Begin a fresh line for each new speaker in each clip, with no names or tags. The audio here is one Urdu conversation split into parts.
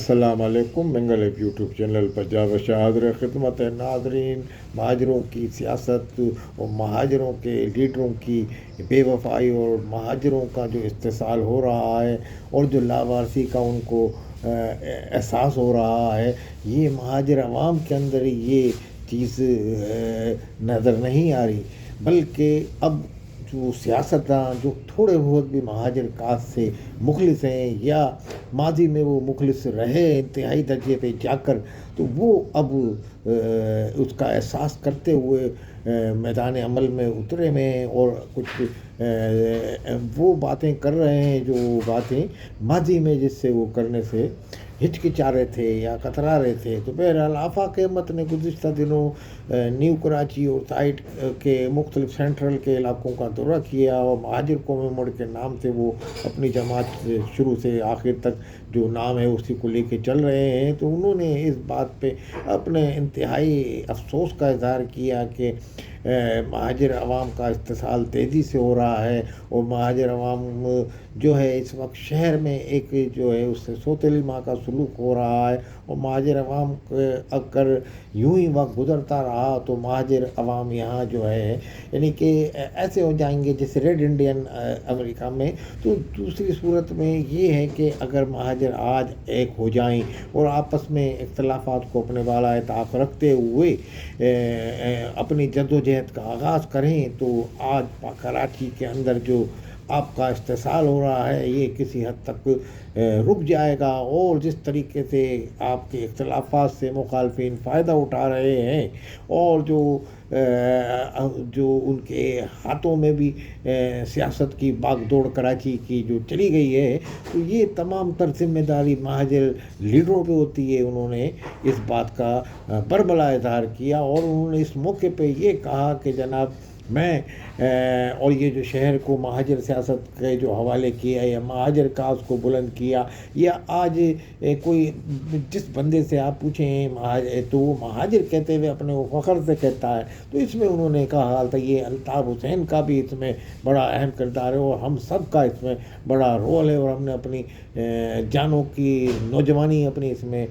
السلام علیکم۔ منگل ایپ یوٹیوب چینل پر جاوید شاہ حاضر خدمت ہے۔ ناظرین، مہاجروں کی سیاست اور مہاجروں کے لیڈروں کی بے وفائی اور مہاجروں کا جو استحصال ہو رہا ہے اور جو لاوارثی کا ان کو احساس ہو رہا ہے، یہ مہاجر عوام کے اندر یہ چیز نظر نہیں آ رہی، بلکہ اب جو سیاستداں جو تھوڑے بہت بھی مہاجر کاسٹ سے مخلص ہیں یا ماضی میں وہ مخلص رہے انتہائی درجے پہ جا کر، تو وہ اب اس کا احساس کرتے ہوئے میدان عمل میں اترے ہیں اور کچھ وہ باتیں کر رہے ہیں جو باتیں ماضی میں جس سے وہ کرنے سے ہچکچا رہے تھے یا کترا رہے تھے۔ تو بہرحال آفاق احمد نے گزشتہ دنوں نیو کراچی اور سائٹ کے مختلف سینٹرل کے علاقوں کا دورہ کیا اور مہاجر قوم مڑ کے نام سے وہ اپنی جماعت شروع سے آخر تک جو نام ہے اسی کو لے کے چل رہے ہیں۔ تو انہوں نے اس بات پہ اپنے انتہائی افسوس کا اظہار کیا کہ مہاجر عوام کا استحصال تیزی سے ہو رہا ہے اور مہاجر عوام جو ہے اس وقت شہر میں ایک جو ہے اس سے سوتیلی ماں کا سلوک ہو رہا ہے، اور مہاجر عوام اگر یوں ہی وقت گزرتا رہا تو مہاجر عوام یہاں جو ہے یعنی کہ ایسے ہو جائیں گے جیسے ریڈ انڈین امریکہ میں۔ تو دوسری صورت میں یہ ہے کہ اگر مہاجر آج ایک ہو جائیں اور آپس میں اختلافات کو اپنے بالائے طاق رکھتے ہوئے اپنی جد و جہد کا آغاز کریں، تو آج کراچی کے اندر جو آپ کا استحصال ہو رہا ہے یہ کسی حد تک رک جائے گا، اور جس طریقے سے آپ کے اختلافات سے مخالفین فائدہ اٹھا رہے ہیں اور جو ان کے ہاتھوں میں بھی سیاست کی باغ دوڑ کراچی کی جو چلی گئی ہے، تو یہ تمام تر ذمہ داری مہاجر لیڈروں پہ ہوتی ہے۔ انہوں نے اس بات کا برملا اظہار کیا اور انہوں نے اس موقع پہ یہ کہا کہ جناب میں اور یہ جو شہر کو مہاجر سیاست کے جو حوالے کیا یا مہاجر کاز کو بلند کیا، یا آج کوئی جس بندے سے آپ پوچھیں تو وہ مہاجر کہتے ہوئے اپنے وہ فخر سے کہتا ہے، تو اس میں انہوں نے کہا تھا یہ الطاف حسین کا بھی اس میں بڑا اہم کردار ہے اور ہم سب کا اس میں بڑا رول ہے، اور ہم نے اپنی جانوں کی نوجوانی اپنی اس میں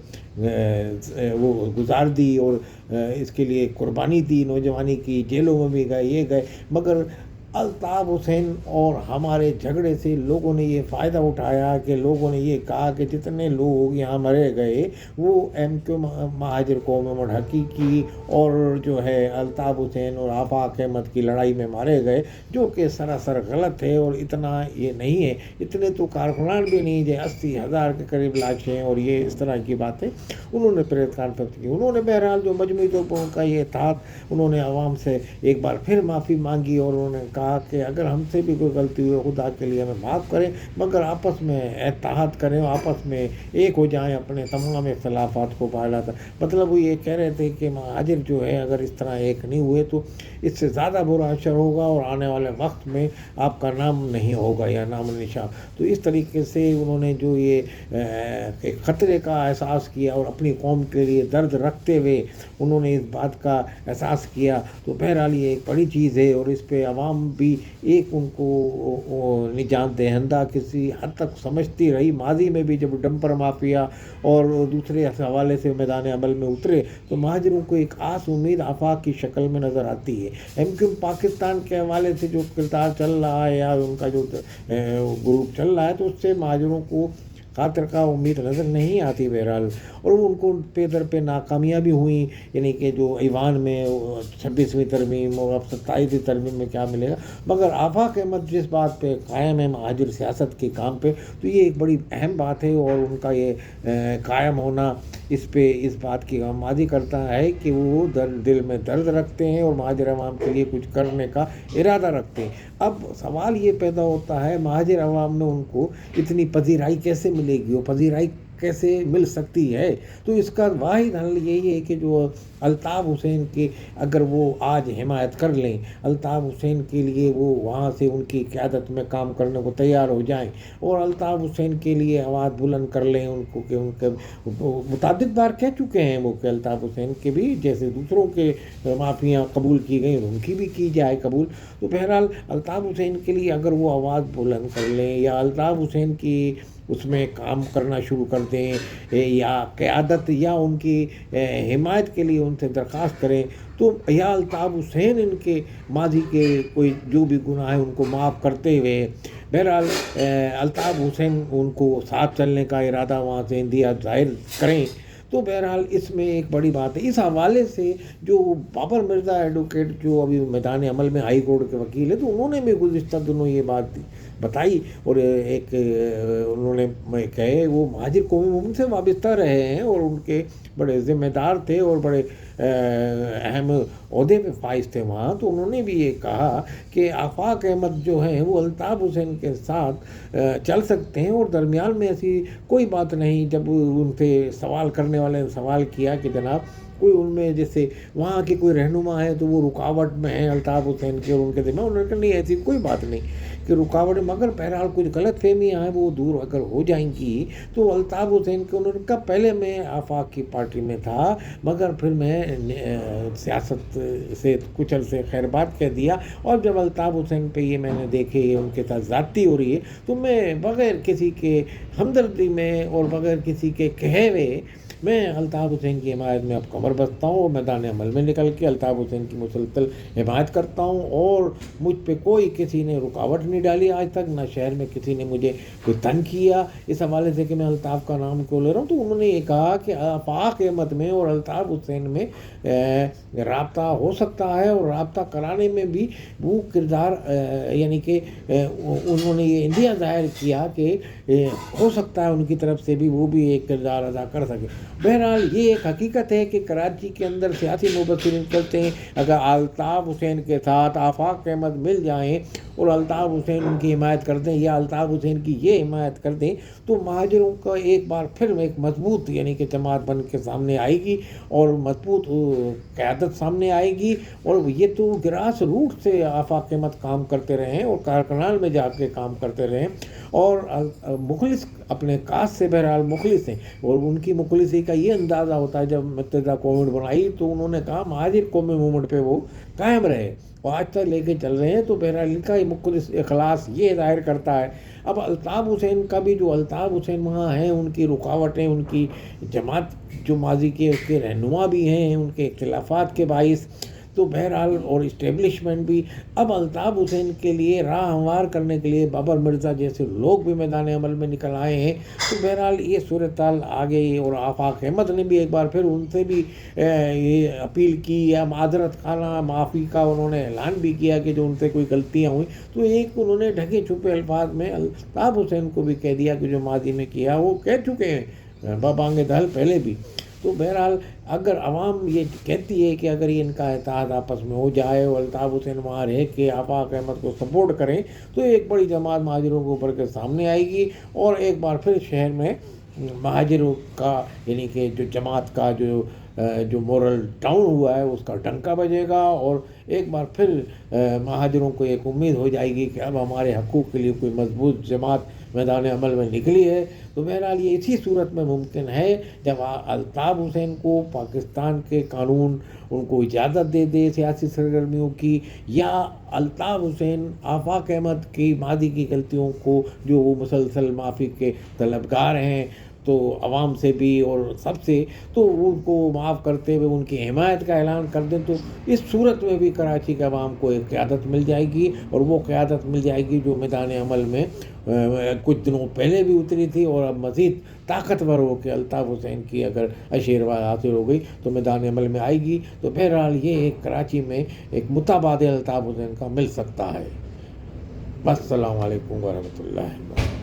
وہ گزار دی اور اس کے لیے قربانی دی، نوجوانی کی، جیلوں میں بھی گئے، یہ گئے، مگر الطاف حسین اور ہمارے جھگڑے سے لوگوں نے یہ فائدہ اٹھایا کہ لوگوں نے یہ کہا کہ جتنے لوگ یہاں مرے گئے وہ ایم کیو مہاجر قوم مڑ حقیقی اور جو ہے الطاف حسین اور آفاق احمد کی لڑائی میں مارے گئے، جو کہ سراسر غلط ہے، اور اتنا یہ نہیں ہے، اتنے تو کارکنان بھی نہیں جو 80,000 کے قریب لاشیں اور یہ اس طرح کی باتیں انہوں نے پریس کانفرنس کی۔ انہوں نے بہرحال جو مجموعی طور پر ان کا یہ اتحاد، انہوں نے عوام سے ایک بار پھر معافی مانگی اور انہوں نے کہا کہ اگر ہم سے بھی کوئی غلطی ہوئی خدا کے لیے ہمیں معاف کریں، مگر آپس میں اتحاد کریں، آپس میں ایک ہو جائیں، اپنے تمام اختلافات کو پالا تھا۔ مطلب وہ یہ کہہ رہے تھے کہ مہاجر جو ہے اگر اس طرح ایک نہیں ہوئے تو اس سے زیادہ برا اثر ہوگا اور آنے والے وقت میں آپ کا نام نہیں ہوگا یا نام نشان۔ تو اس طریقے سے انہوں نے جو یہ ایک خطرے کا احساس کیا اور اپنی قوم کے لیے درد رکھتے ہوئے انہوں نے اس بات کا احساس کیا، تو بہرحال یہ ایک بڑی چیز ہے، اور اس پہ عوام بھی ایک ان کو نجات دہندہ کسی حد تک سمجھتی رہی۔ ماضی میں بھی جب ڈمپر مافیا اور دوسرے حوالے سے میدان عمل میں اترے تو مہاجروں کو ایک آس امید آفاق کی شکل میں نظر آتی ہے۔ ایم کیو پاکستان کے حوالے سے جو کردار چل رہا ہے یا ان کا جو گروپ چل رہا ہے، تو اس سے مہاجروں کو خاطر کا امید نظر نہیں آتی بہرحال، اور وہ ان کو پہ در پہ ناکامیاں بھی ہوئیں، یعنی کہ جو ایوان میں 26ویں ترمیم اور اب 27ویں ترمیم میں کیا ملے گا، مگر آفاق احمد جس بات پہ قائم ہے مہاجر سیاست کے کام پہ، تو یہ ایک بڑی اہم بات ہے، اور ان کا یہ قائم ہونا اس بات کی غمازی کرتا ہے کہ وہ دل میں درد رکھتے ہیں اور مہاجر عوام کے لیے کچھ کرنے کا ارادہ رکھتے ہیں۔ اب سوال یہ پیدا ہوتا ہے مہاجر عوام میں ان کو اتنی پذیرائی کیسے ملے گی، وہ پذیرائی کیسے مل سکتی ہے؟ تو اس کا واحد حل یہی ہے کہ جو الطاف حسین کے اگر وہ آج حمایت کر لیں، الطاف حسین کے لیے وہ وہاں سے ان کی قیادت میں کام کرنے کو تیار ہو جائیں اور الطاف حسین کے لیے آواز بلند کر لیں ان کو، کہ ان کے متعدد بار کہہ چکے ہیں وہ کہ الطاف حسین کے بھی جیسے دوسروں کے معافیاں قبول کی گئیں ان کی بھی کی جائے قبول۔ تو بہرحال الطاف حسین کے لیے اگر وہ آواز بلند کر لیں یا الطاف حسین کی اس میں کام کرنا شروع کر دیں یا قیادت یا ان کی حمایت کے لیے ان سے درخواست کریں، تو یا الطاف حسین ان کے ماضی کے کوئی جو بھی گناہ ہیں ان کو معاف کرتے ہوئے بہرحال الطاف حسین ان کو ساتھ چلنے کا ارادہ وہاں سے انڈیا ظاہر کریں، تو بہرحال اس میں ایک بڑی بات ہے۔ اس حوالے سے جو بابر مرزا ایڈوکیٹ جو ابھی میدان عمل میں ہائی کورٹ کے وکیل ہیں، تو انہوں نے بھی گزشتہ دنوں یہ بات بتائی، اور ایک انہوں نے کہے وہ مہاجر قومی ان سے وابستہ رہے ہیں اور ان کے بڑے ذمہ دار تھے اور بڑے اہم عہدے پہ فائز تھے وہاں، تو انہوں نے بھی یہ کہا کہ آفاق احمد جو ہیں وہ الطاف حسین کے ساتھ چل سکتے ہیں، اور درمیان میں ایسی کوئی بات نہیں۔ جب ان سے سوال کرنے والے نے سوال کیا کہ جناب کوئی ان میں جیسے وہاں کے کوئی رہنما ہے تو وہ رکاوٹ میں ہیں الطاف حسین کے اور ان کے ذمہ، انہوں نے کہا نہیں ایسی کوئی بات نہیں کہ رکاوٹ، مگر بہرحال کچھ غلط فہمیاں ہیں وہ دور اگر ہو جائیں گی تو الطاف حسین کے انہوں نے کہا پہلے میں آفاق کی پارٹی میں تھا مگر پھر میں سیاست سے کچھ عرصے خیر بات کہہ دیا، اور جب الطاف حسین پہ یہ میں نے دیکھے ان کے ساتھ زیادتی ہو رہی ہے تو میں بغیر کسی کے ہمدردی میں اور بغیر کسی کے کہے ہوئے میں الطاف حسین کی حمایت میں اب کمر بستتا ہوں اور میدان عمل میں نکل کے الطاف حسین کی مسلسل حمایت کرتا ہوں، اور مجھ پہ کوئی کسی نے رکاوٹ نہیں ڈالی آج تک، نہ شہر میں کسی نے مجھے کوئی تنگ کیا اس حوالے سے کہ میں الطاف کا نام کیوں لے رہا ہوں۔ تو انہوں نے یہ کہا کہ آفاق احمد میں اور الطاف حسین میں رابطہ ہو سکتا ہے، اور رابطہ کرانے میں بھی وہ کردار یعنی کہ انہوں نے یہ اندیا ظاہر کیا کہ ہو سکتا ہے ان کی طرف سے بھی وہ بھی ایک کردار ادا کر سکے۔ بہرحال یہ ایک حقیقت ہے کہ کراچی کے اندر سیاسی مبصرین کہتے ہیں اگر الطاف حسین کے ساتھ آفاق احمد مل جائیں اور الطاف حسین ان کی حمایت کر دیں یا الطاف حسین کی یہ حمایت کر دیں تو مہاجروں کا ایک بار پھر ایک مضبوط یعنی کہ جماعت بن کے سامنے آئے گی اور مضبوط قیادت سامنے آئے گی، اور یہ تو گراس روٹ سے آفاق احمد کام کرتے رہے ہیں اور کارکنان میں جا کے کام کرتے رہے اور مخلص اپنے کاس سے بہرحال مخلص ہیں، اور ان کی مخلصی کا یہ اندازہ ہوتا ہے جب متحدہ قوم بنائی تو انہوں نے کہا مہاجر قومی موومنٹ پہ وہ قائم رہے اور آج تک لے کے چل رہے ہیں، تو بہرحال ان کا مخلص اخلاص یہ ظاہر کرتا ہے۔ اب الطاف حسین کا بھی جو الطاف حسین وہاں ہیں ان کی رکاوٹیں، ان کی جماعت جو ماضی کے اس کے رہنما بھی ہیں ان کے اختلافات کے باعث، تو بہرحال اور اسٹیبلشمنٹ بھی اب الطاف حسین کے لیے راہ ہموار کرنے کے لیے بابر مرزا جیسے لوگ بھی میدان عمل میں نکل آئے ہیں، تو بہرحال یہ صورتحال آ گئی، اور آفاق احمد نے بھی ایک بار پھر ان سے بھی یہ اپیل کی یا معذرت خانہ معافی کا انہوں نے اعلان بھی کیا کہ جو ان سے کوئی غلطیاں ہوئیں، تو ایک انہوں نے ڈھکے چھپے الفاظ میں الطاف حسین کو بھی کہہ دیا کہ جو ماضی میں کیا وہ کہہ چکے ہیں بابانگ دہل پہلے بھی۔ تو بہرحال اگر عوام یہ کہتی ہے کہ اگر یہ ان کا اتحاد آپس میں ہو جائے اور الطاف حسین وہاں رہ کے آفاق احمد کو سپورٹ کریں تو ایک بڑی جماعت مہاجروں کے اوپر کے سامنے آئے گی، اور ایک بار پھر شہر میں مہاجروں کا یعنی کہ جو جماعت کا جو مورل ڈاؤن ہوا ہے اس کا ڈنکا بجے گا، اور ایک بار پھر مہاجروں کو ایک امید ہو جائے گی کہ اب ہمارے حقوق کے لیے کوئی مضبوط جماعت میدان عمل میں نکلی ہے۔ تو بہرحال یہ اسی صورت میں ممکن ہے جب الطاف حسین کو پاکستان کے قانون ان کو اجازت دے دے سیاسی سرگرمیوں کی، یا الطاف حسین آفاق احمد کی ماضی کی غلطیوں کو جو وہ مسلسل معافی کے طلبگار ہیں تو عوام سے بھی اور سب سے، تو ان کو معاف کرتے ہوئے ان کی حمایت کا اعلان کر دیں، تو اس صورت میں بھی کراچی کے عوام کو ایک قیادت مل جائے گی، اور وہ قیادت مل جائے گی جو میدان عمل میں کچھ دنوں پہلے بھی اتری تھی، اور اب مزید طاقتور ہو کے الطاف حسین کی اگر آشیرواد حاصل ہو گئی تو میدان عمل میں آئے گی۔ تو بہرحال یہ ایک کراچی میں ایک متبادل الطاف حسین کا مل سکتا ہے۔ بس السلام علیکم ورحمۃ اللہ۔